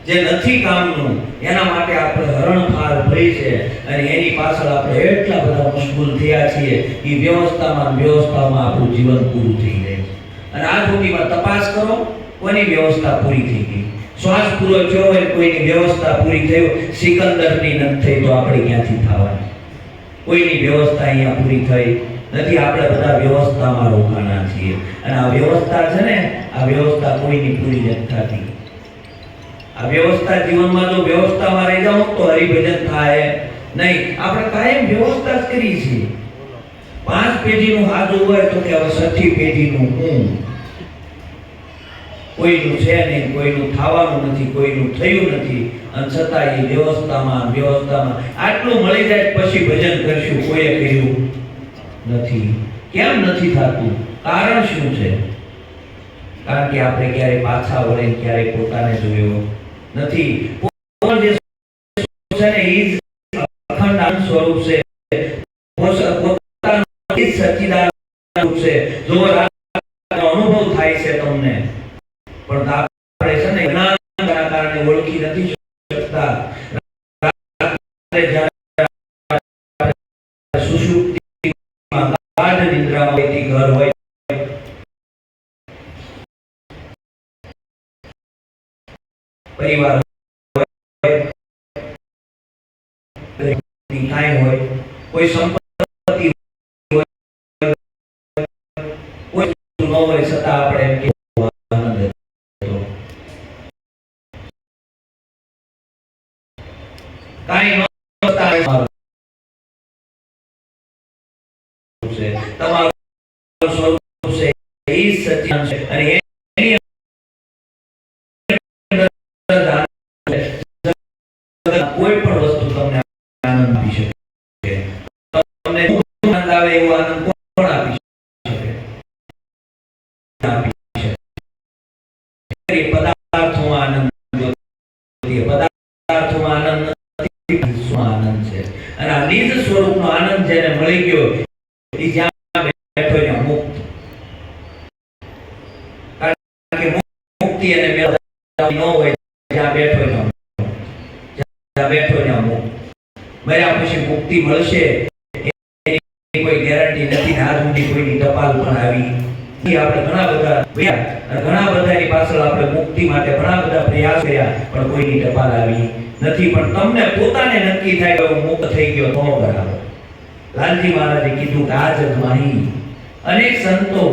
જે નથી કામનું એના માટે આપણે હરણફાળ ભરી છે અને એની પાછળ આપણે એટલા બધા મશગુલ થયા છીએ એ વ્યવસ્થામાં આપણું જીવન પૂરું થઈ જાય છે. અને આ સુધીમાં તપાસ કરો કોની વ્યવસ્થા પૂરી થઈ ગઈ. શ્વાસ પૂરો થયો હોય કોઈની વ્યવસ્થા પૂરી થઈ હોય, સિકંદરની નથી થઈ તો આપણે ક્યાંથી થવાની? કોઈની વ્યવસ્થા અહીંયા પૂરી થઈ નથી. આપણે બધા વ્યવસ્થામાં રોકાણા છીએ અને આ વ્યવસ્થા છે ને, આ વ્યવસ્થા કોઈની પૂરી નથી થતી. આ વ્યવસ્થા જીવનમાં જો વ્યવસ્થામાં રહી જાઓ તો હરિભજન થાય નહીં. આપણે કાયમ વ્યવસ્થા જ કરી છે. 5 પેઢીનું હાજુ હોય તો કે હવે 6ઠી પેઢીનું હું. કોઈનું છે નહીં, કોઈનું થવાનું નથી, કોઈનું થયું નથી, અને છતાં એ વ્યવસ્થામાં આટલું મળી જાય પછી ભજન કરશું, કોઈએ કર્યું નથી. કેમ નથી થતું? કારણ શું છે? કારણ કે આપણે ક્યારે પાછા વળીને ક્યારે પોતાને જોયો નથી. જે છે ને એ અખંડ આનંદ સ્વરૂપ છે, પોતાનું સચ્ચિદાનંદ સ્વરૂપ છે. જો અનુભવ થાય છે તમને, પણ આપણે છે ને જ્ઞાનના કારણે ઓળખી નથી શકતા. સુષુપ્તિમાં ગાઢ નિદ્રામાં બેઠી ઘર હોય, પરિવાર કાંઈ હોય, કોઈ સંપત્તિ હોય, કોઈ ન હોય, છતાં આપણે એમ કે આનંદ હતો. કાંઈ ન છે તમારું સ્વરૂપ છે એ સચ્ચિદાનંદ છે અને એની કોઈ પણ વસ્તુ તમને આનંદ આપી શકે. તમને આનંદ આવે એવો આનંદ કોણ આપી શકે? પદાર્થોમાં આનંદ નથી, પદાર્થોમાં આનંદ નથી, આનંદ છે. અને આ નિજ સ્વરૂપનો આનંદ જેને મળી ગયો એ જ્યાં બેઠો ત્યાં મુક્ત. કારણ કે મુક્તિ અને ન હોય જ્યાં બેઠો ત્યાં મુક્ત. મર્યા પછી મુક્તિ મળશે એની કોઈ ગેરંટી નથી. આજ સુધી કોઈની ટપાલ પણ આવી. આપણે ઘણા બધાની પાછળ આપણે મુક્તિ માટે ઘણા બધા પ્રયાસ કર્યા, પણ કોઈની ટપાલ આવી નથી. પણ તમને પોતાને નક્કી થાય કે હું મુક્ત થઈ ગયો તો બરાબર. લાલજી મહારાજે કીધું કે આ જગમાહી અનેક સંતો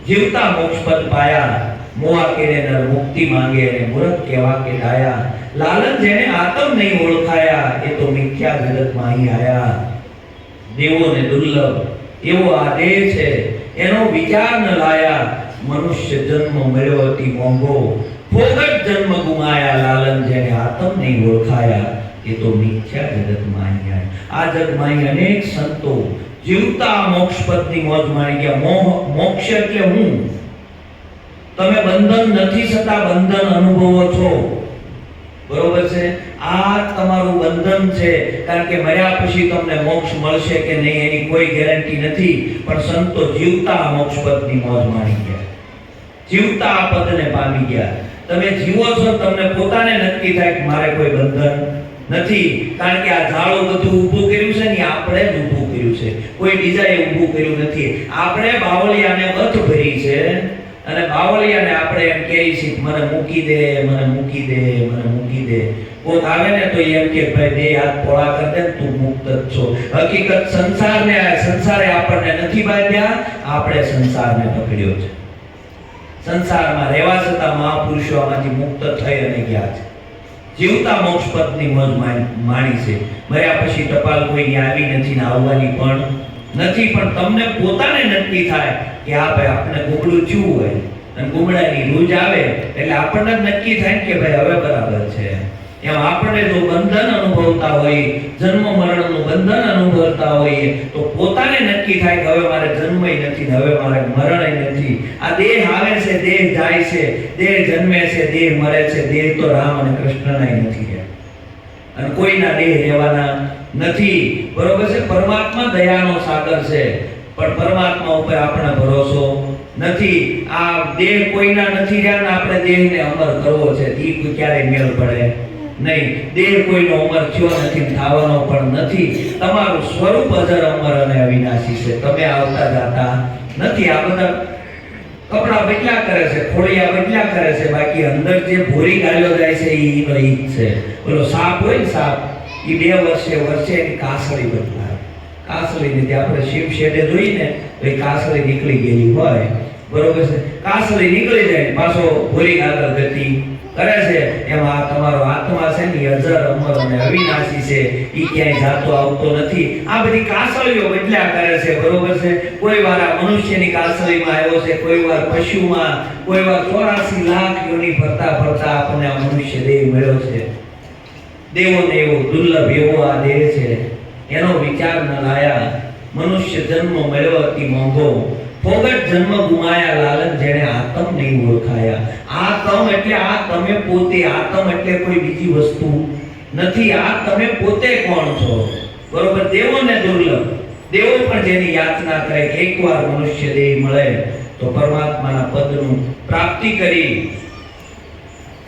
જીવતા મોક્ષપદ પાયા, મોવા કેને નર મુક્તિ માંગે અને મૂરખ કેવા કે ડાયા. લાલન જેને આતમ નહીં ઓળખાયા એ તો મિથ્યા જગતમાં અહીં આયા. દેવોને દુર્લભ એવો આ દેહ છે એનો વિચાર ન લાયા. મનુષ્ય જન્મ મળ્યો અતિ મોંઘો, ફોગટ જન્મ ગુમાયા. લાલન જેને આતમ નહીં ઓળખાયા એ તો મિથ્યા જગતમાં અહીં આયા. આ જગમાં અનેક સંતો જીવતા મોક્ષપદની મોજ માણી ગયા. મોક્ષ એટલે હું. તમે બંધન નથી છતાં બંધન અનુભવો છો, બરોબર છે? આ તમારું બંધન છે. કારણ કે મર્યા પછી તમને મોક્ષ મળશે કે નહીં એની કોઈ ગેરંટી નથી. પણ સંતો જીવતા મોક્ષપદની મોજ માણી ગયા, જીવતા આ પદને પામી ગયા. તમે જીવો છો, તમને પોતાને નક્કી થાય કે મારે કોઈ બંધન નથી. કારણ કે આ ઝાડું બધું ઊભું કર્યું છે ને આપણે જ ઊભું કર્યું છે, કોઈ બીજાએ ઊભું કર્યું નથી. આપણે બાવળિયાને વધ ભરી છે અને બાવળિયાને આપણે એમ કહીએ છીએ મને મૂકી દે, મને મૂકી દે, મને મૂકી દે. કોક આવે ને તો એમ કે ભાઈ બે હાથ પોળા કર દે તું મુક્ત જ છો. હકીકત સંસારે આપણને નથી બાંધ્યા, આપણે સંસારને પકડ્યો છે. સંસારમાં રહેવા છતાં મહાપુરુષો આમાંથી મુક્ત થઈ અને ગયા છે. જીવતા મોક્ષપદની મોજ માણી છે. મર્યા પછી ટપાલ કોઈની આવી નથી ને આવવાની પણ નથી. પણ તમને પોતાને નક્કી થાય કે આ ભાઈ આપણે ગુમડું ચૂ હોય અને ગુમડાની રૂજ આવે એટલે આપણને જ નક્કી થાય કે ભાઈ હવે બરાબર છે. એમ આપણે જો બંધન અનુભવતા હોય, જન્મ મરણનું બંધન અનુભવતા હોઈએ તો પોતાને નક્કી થાય કે હવે મારે જન્મય નથી ને હવે મારે મરણય નથી. આ દેહ આવે છે, દેહ જાય છે, દેહ જન્મે છે, દેહ મરે છે. દેહ તો રામ અને કૃષ્ણના નથી અને કોઈના દેહ રહેવાના નથી, બરોબર છે? પરમાત્મા દયાનો સાગર છે. પણ પરમાત્મા ઉપર આપણને ભરોસો નથી. આ દેહ કોઈના નથી રહ્યા ને આપણે દેહને અમર કરવો છે, ઈ કોઈ ક્યારેય મેળ પડે નહીં. દેહ કોઈનો અમર થયો નથી, થવાનો પણ નથી. તમારું સ્વરૂપ અજર અમર અને અવિનાશી છે. તમે આવતા જાતા નથી. આ બધા કપડા બદલ્યા કરે છે, ખોળિયા બદલ્યા કરે છે, બાકી અંદર જે ભૂરી ગાલ્યો જાય છે ઈનો ઈ જ છે. ઓલો સાપ હોય ને, સાપ ઈ 2 વર્ષે એની કાસળી બદલાય. કાસળી ને આપણે શિવ શેડે જોઈને તો એ કાસળી નીકળી ગયેલી હોય, બરોબર છે. કાસળી નીકળી જાય પાછો ભૂરી આગળ ગતિ કરે છે. એમાં તમારો આત્મા છે ને અજર અમર અને અવિનાશી છે, ઈ ક્યાંય જાતો આવતો નથી. આ બધી કાસળીઓ બદલ્યા કરે છે, બરોબર છે. કોઈ વાર આ મનુષ્યની કાસળીમાં આવ્યો છે, કોઈ વાર પશુમાં, કોઈ વાર 84 લાખ યોની ફરતા ફરતા આપણને આ મનુષ્ય દેહ મળ્યો છે. દેવોને એવો દુર્લભ એવો આ દેહ છે, એનો વિચાર ન લાયા. મનુષ્ય જન્મ મળ્યો અતિ મોંઘો, ફોગટ જન્મ ગુમાયા લાલન જેણે આતમ નહીં ઓળખાયા. આતમ એટલે આ તમે પોતે, આતમ એટલે કોઈ બીજી વસ્તુ નથી. આ તમે પોતે કોણ છો, બરોબર. દેવોને દુર્લભ, દેવો પણ જેની યાચના કરે કે એકવાર મનુષ્ય દેહ મળે તો પરમાત્માના પદનું પ્રાપ્તિ કરી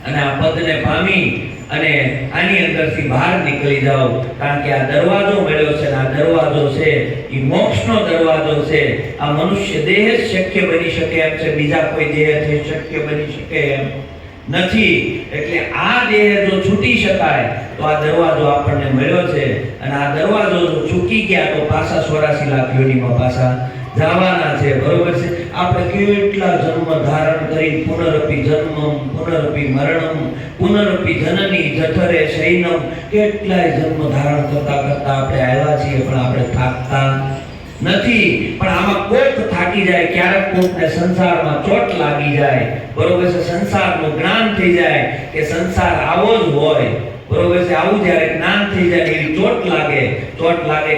અને આ પદને પામી અને આની અંદરથી બહાર નીકળી જાઓ. કારણ કે આ દરવાજો મળ્યો છે, આ દરવાજો છે એ મોક્ષનો દરવાજો છે. આ મનુષ્ય દેહ જ શક્ય બની શકે એમ છે, બીજા કોઈ દેહથી શક્ય બની શકે એમ નથી. એટલે આ દેહ જો છૂટી શકાય તો આ દરવાજો આપણને મળ્યો છે. અને આ દરવાજો જો ચૂકી ગયા તો પાછા 84 લાખ યોનીમાં પાછા જવાના છે, બરોબર છે. આપણે કેટલા જન્મ ધારણ કરી પુનરપી જન્મમ પુનરપી મરણમ પુનરપી જનની જઠરે શયનમ, કેટલાય જન્મ ધારણ કરતા કરતા આપણે આવ્યા છીએ, પણ આપણે થાકતા નથી. પણ આમાં કોક થાકી જાય, ક્યારેક કોકને સંસારમાં ચોટ લાગી જાય, બરોબર છે. સંસારનું જ્ઞાન થઈ જાય કે સંસાર આવો જ હોય, બરોબર છે. આવું જ્યારે જ્ઞાન થઈ જાય, એવી ચોટ લાગે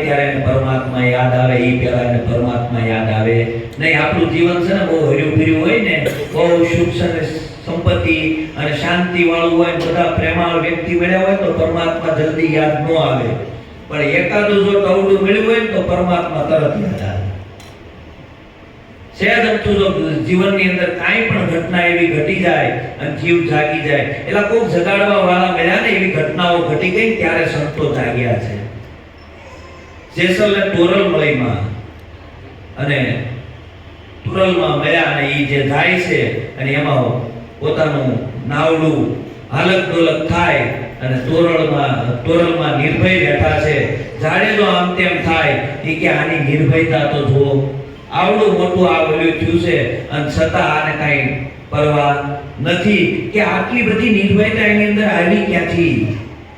ત્યારે એને પરમાત્મા યાદ આવે. એ પહેલા એને પરમાત્મા યાદ આવે નહીં. આપણું જીવન છે ને બહુ હર્યું ફર્યું હોય ને, બહુ સુખ સંપત્તિ અને શાંતિ વાળું હોય, બધા પ્રેમાળ વ્યક્તિ મળ્યા હોય તો પરમાત્મા જલ્દી યાદ ન આવે. પણ એકાદું જો ટવડું મળ્યું હોય ને તો પરમાત્મા તરત યાદ આવે. સહેજ અમથું જો જીવનની અંદર કાંઈ પણ ઘટના એવી ઘટી જાય અને જીવ જાગી જાય, એટલે કોક જગાડવા વાળા મળ્યા ને, એવી ઘટનાઓ ઘટી ગઈ ત્યારે સંતો જાગ્યા છે. જેસલને તોરલમળીમાં અને તુરલમાં મળ્યા અને ઈ જે જાય છે અને એમાં પોતાનું નાવડું હાલક ડોલક થાય અને તોરલમાં નિર્ભય બેઠા છે. જાડે જો આમ તેમ થાય એ કે આની નિર્ભયતા તો જુઓ, આવડું મોટું આ બોલ્યું થયું છે અને છતાં આને કાંઈ પરવા નથી કે આટલી બધી નિર્ભયતા એની અંદર આવી ક્યાંથી,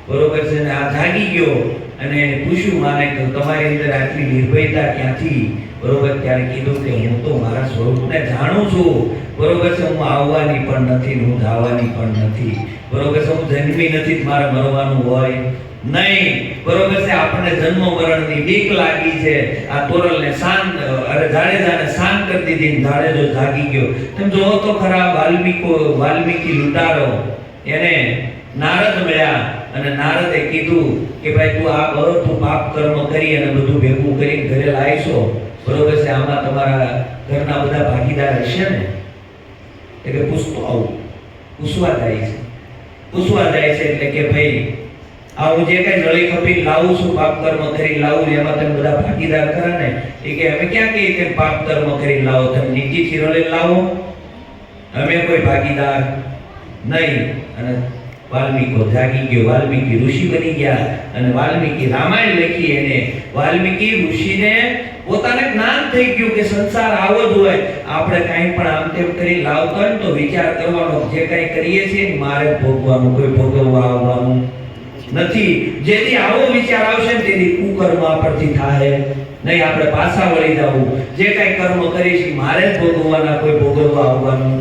બરોબર છે. ને આ જાગી ગયો અને એને પૂછ્યું માને કે તમારી અંદર આટલી નિર્ભયતા ક્યાંથી, બરોબર. ત્યારે કીધું કે હું તો મારા સ્વરૂપને જાણું છું, બરોબર છે. હું આવવાની પણ નથી, હું જવાની પણ નથી, બરોબર છે. હું જન્મી નથી, મારે મરવાનું હોય નહીં, બરોબર છે. આપણને જન્મ મરણની બીક લાગી છે. આ તોરલને શાંત જાડેજાને શાંત કરી દીધી, જાડેજો જાગી ગયો. તમે જોવો તો ખરા, વાલ્મીકી લૂંટારો એને નારદ મળ્યા અને નારદે કીધું કે ભાઈ તું આ બધું પાપ કર્મ કરી અને બધું ભેગું કરીને ઘરે લાવીશો, બરોબર છે. આમાં તમારા ઘરના બધા ભાગીદાર હશે ને? એટલે પૂછતો આવું પૂછવા જાય છે એટલે કે ભાઈ આ હું જે કઈ નળી ખપી લાવું છું, પાપ કર્મ કરી લાવું, એમાં તમે બધા ભાગીદાર ખરા ને? એ કે અમે ક્યાં કહીએ કે પાપ કર્મ કરી લાવો, તમે નીચેથી રળી લાવો, અમે કોઈ ભાગીદાર નહીં. અને વાલ્મીકો જાગી ગયો, વાલ્મીકી ઋષિ બની ગયા અને વાલ્મીકી રામાયણ લખી. એને વાલ્મીકી ઋષિને પોતાને જ્ઞાન થઈ ગયું કે સંસાર આવો જ હોય. આપણે કાંઈ પણ આમ તેમ કરી લાવતા હોય તો વિચાર કરવાનો, જે કાંઈ કરીએ છીએ મારે ભોગવાનું, કોઈ ભોગવવા આવવાનું નથી. જેથી આવો વિચાર આવશે ને તેથી કુકર્મ આપણથી થાય નહીં, આપણે પાછા વળી જવું. જે કાંઈ કર્મ કરીશું મારે જ ભોગવવાના, કોઈ ભોગવવા આવવાનું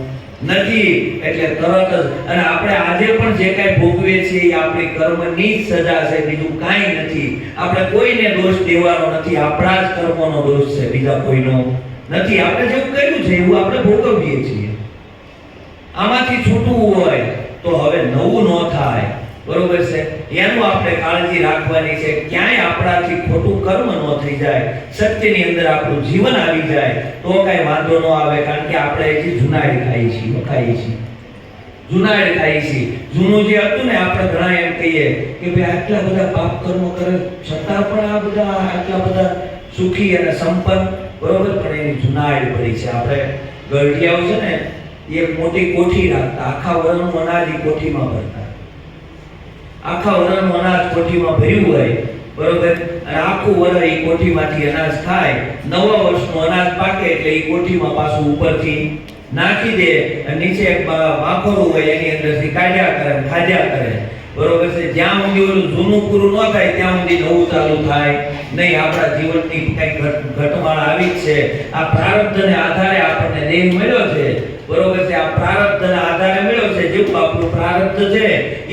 નથી. એટલે તરત જ અને આપણે આજે પણ જે કાંઈ ભોગવીએ છીએ એ આપણી કર્મની જ સજા છે, બીજું કાંઈ નથી. આપણે કોઈને દોષ દેવાનો નથી, આપણા જ કર્મોનો દોષ છે, બીજા કોઈનો નથી. આપણે જેવું કર્યું છે એવું આપણે ભોગવીએ છીએ. આમાંથી છૂટવું હોય તો હવે નવું ન થાય, બરોબર છે, એનું આપણે કાળજી રાખવાની છે. ક્યાંય આપણાથી ખોટું કર્મ ન થઈ જાય, સત્યની અંદર આપણું જીવન આવી જાય તો કાંઈ વાંધો ન આવે. કારણ કે આપણે હજી જુનાડ ખાઈએ છીએ, જુનાડ ખાઈએ છીએ. જૂનું જે હતું ને, આપણે ઘણા એમ કહીએ કે ભાઈ આટલા બધા પાપ કર્મ કરે છતાં પણ આ બધા આટલા બધા સુખી અને સંપન્ન, બરોબર, પણ એની જુનાડ પડી છે. આપણે ગઢિયાઓ છે ને, એક મોટી કોઠી રાખતા, આખા વરણનું અનાજ એ કોઠીમાં ભરતા, આખા વરણનું અનાજ કોઠીમાં ભર્યું હોય, બરોબર, અને આખું વરસ એ કોઠીમાંથી અનાજ ખાય. નવા વર્ષનું અનાજ પાકે એટલે એ કોઠીમાં પાછું ઉપરથી નાખી દે અને નીચે એક બાખોરું હોય એની અંદરથી કાઢ્યા કરે, ખાધ્યા કરે, બરોબર છે. જ્યાં સુધી ઓલું જૂનું પૂરું ન થાય ત્યાં સુધી નવું ચાલુ થાય નહીં. આપણા જીવનની કઈ ઘટમાળ આવી જ છે. આ પ્રારબ્ધને આધારે આપણને દેહ મળ્યો છે, બરોબર છે. આ પ્રારબ્ધના આધારે મળ્યો છે. જેવું આપણું પ્રારબ્ધ છે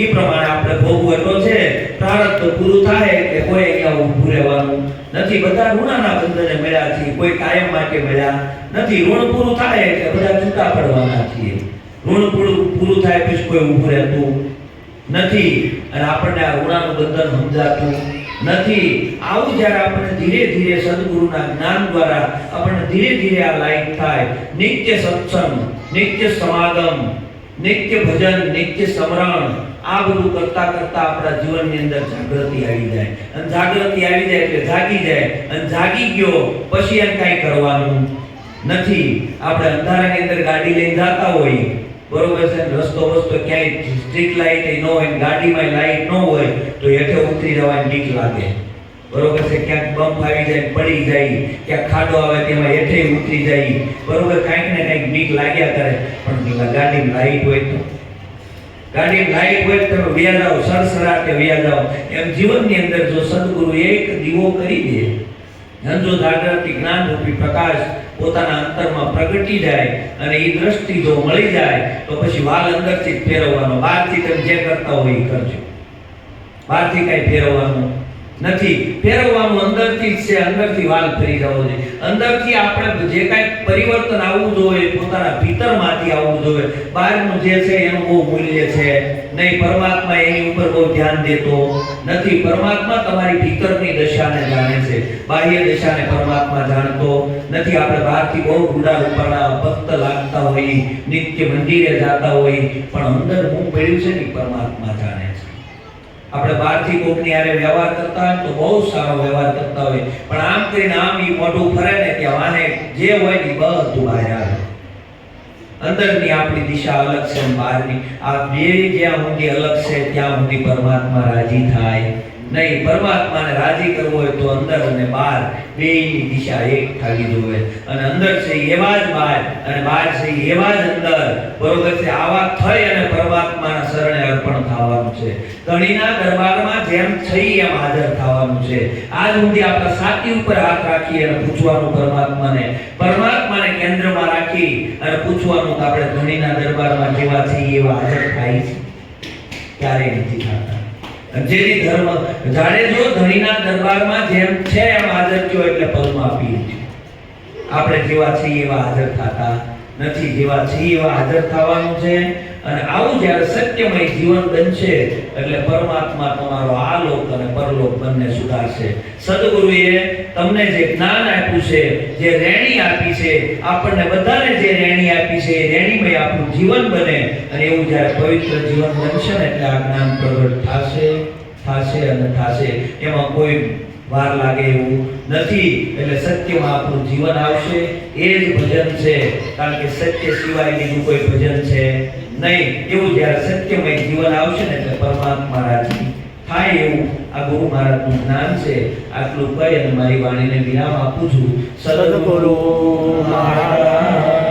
એ પ્રમાણે આપણે ભોગવટો છે. પ્રારબ્ધ પૂરું થાય એટલે કોઈ અહીંયા ઊભું રહેવાનું નથી. બધા ઋણના બંધને મળ્યા છે, કોઈ કાયમ માટે મળ્યા નથી. ઋણ પૂરું થાય એટલે બધા છૂટા પડવાના છીએ. ઋણ પૂરું થાય પછી કોઈ ઊભું રહેતું નથી અને આપણને આ ઋણાનું બંધન સમજાતું નથી. આવું જ્યારે આપણે ધીરે ધીરે સદગુરુના જ્ઞાન દ્વારા આપણને ધીરે ધીરે આ લાઈન થાય, નિત્ય સત્સંગ, નિત્ય સમાગમ, નિત્ય ભજન, નિત્ય સ્મરણ, આ બધું કરતા કરતા આપણા જીવનની અંદર જાગૃતિ આવી જાય. અને જાગૃતિ આવી જાય એટલે જાગી જાય, અને જાગી ગયો પછી એમ કાંઈ કરવાનું નથી. આપણે અંધારાની અંદર ગાડી લઈને જતા હોય, બરોબર છે, રસ્તો ક્યાંય સ્ટ્રીટ લાઇટ ન હોય, ગાડીમાં લાઇટ ન હોય તો હેઠે ઉતરી જવાની બીક લાગે, બરોબર છે. ક્યાંક બમ્પ આવી જાય, પડી જાય, ક્યાંક ખાડો આવે તેમાં હેઠે ઉતરી જાય, બરોબર, કાંઈક ને કાંઈક બીક લાગ્યા કરે. પણ ગાડીમાં લાઇટ હોય તો તમે વ્યા જાઓ, સરસરાટે વ્યા જાઓ. એમ જીવનની અંદર જો સદગુરુ એક દીવો કરી દે, જો જાગૃતિ જ્ઞાન રૂપી પ્રકાશ પોતાના અંતરમાં પ્રગટી જાય અને એ દ્રષ્ટિ જો મળી જાય તો પછી વાલ અંદરથી જ ફેરવવાનો. બહારથી તમે જે કરતા હોય એ કરજો, બહારથી કઈ ફેરવવાનું નથી. ફેરવવાનું અંદરથી જ છે. અંદરથી વાલ ફેરી જવો જોઈએ. અંદરથી આપણે જે કાંઈ પરિવર્તન આવવું જોઈએ પોતાના ભીતરમાંથી આવવું જોઈએ. બહારનું જે છે એનું બહુ મૂલ્ય છે નહીં. પરમાત્મા એની ઉપર બહુ ધ્યાન દેતો નથી. પરમાત્મા તમારી ભીતરની દશાને જાણે છે, બાહ્ય દશાને પરમાત્મા જાણતો નથી. આપણે બહારથી બહુ રૂડા રૂપાળા ભક્ત લાગતા હોય, નિત્ય મંદિરે જતા હોય, પણ અંદર હું પડ્યું છે ને પરમાત્મા જાણે છે. આપણે બહારથી કોકની હારે વ્યવહાર કરતા હોય તો બહુ સારો વ્યવહાર કરતા હોય, પણ આમ કરીને આમ ઈ મોઢું ફરે ને ત્યાં વાને જે હોય ને બધું બહાર આવે. અંદરની આપણી દિશા અલગ છે, બહારની આ બે જ્યાં સુધી અલગ છે ત્યાં સુધી પરમાત્મા રાજી થાય નહીં. પરમાત્માને રાજી કરવો હોય તો અંદર અને બહાર બેયની દિશા એક થવી જોઈએ. અને અંદર છે એવા જ બહાર અને બહાર છે એવા જ અંદર, બરોબર છે. આવા થઈ અને પરમાત્માના શરણે અર્પણ થવાનું છે. ધણીના દરબારમાં જેમ થઈ એમ હાજર થવાનું છે. આજ સુધી આપણા છાતી ઉપર હાથ રાખી અને પૂછવાનું પરમાત્માને કેન્દ્રમાં રાખી અને પૂછવાનું કે આપણે ધણીના દરબારમાં જેવા છીએ એવા હાજર થાય છે, ક્યારેય નથી થતા. જેની ધર્મ જાણે જો ધણીના દરબારમાં જેમ છે એમ હાજર થયો એટલે પદમાં પીર છે. આપણે જેવા છીએ એવા હાજર થતા નથી. જેવા છીએ એવા હાજર થવાનું છે. અને આવું જ્યારે સત્યમય જીવન બનશે એટલે પરમાત્મા તમારો આ લોક અને પરલોક બંને સુધારશે. સદગુરુએ તમને જે જ્ઞાન આપ્યું છે, જે રેણી આપી છે, આપણને બધાને જે રેણી આપી છે એ રેણીમય આપણું જીવન બને. અને એવું જ્યારે પવિત્ર જીવન બનશે ને એટલે આ જ્ઞાન પ્રગટ થશે અને થશે. એમાં કોઈ વાર લાગે એવું નથી. એટલે સત્યમાં આપણું જીવન આવશે. એ જ ભજન છે, કારણ કે સત્ય સિવાય બીજું કોઈ ભજન છે નહીં. એવું જ્યારે સત્યમય જીવન આવશે ને એટલે પરમાત્મા રાજી થાય એવું આ ગુરુ મહારાજનું જ્ઞાન છે. આટલું કહી અને મારી વાણીને વિરામ આપું છું. સદગુરુ મહારાજ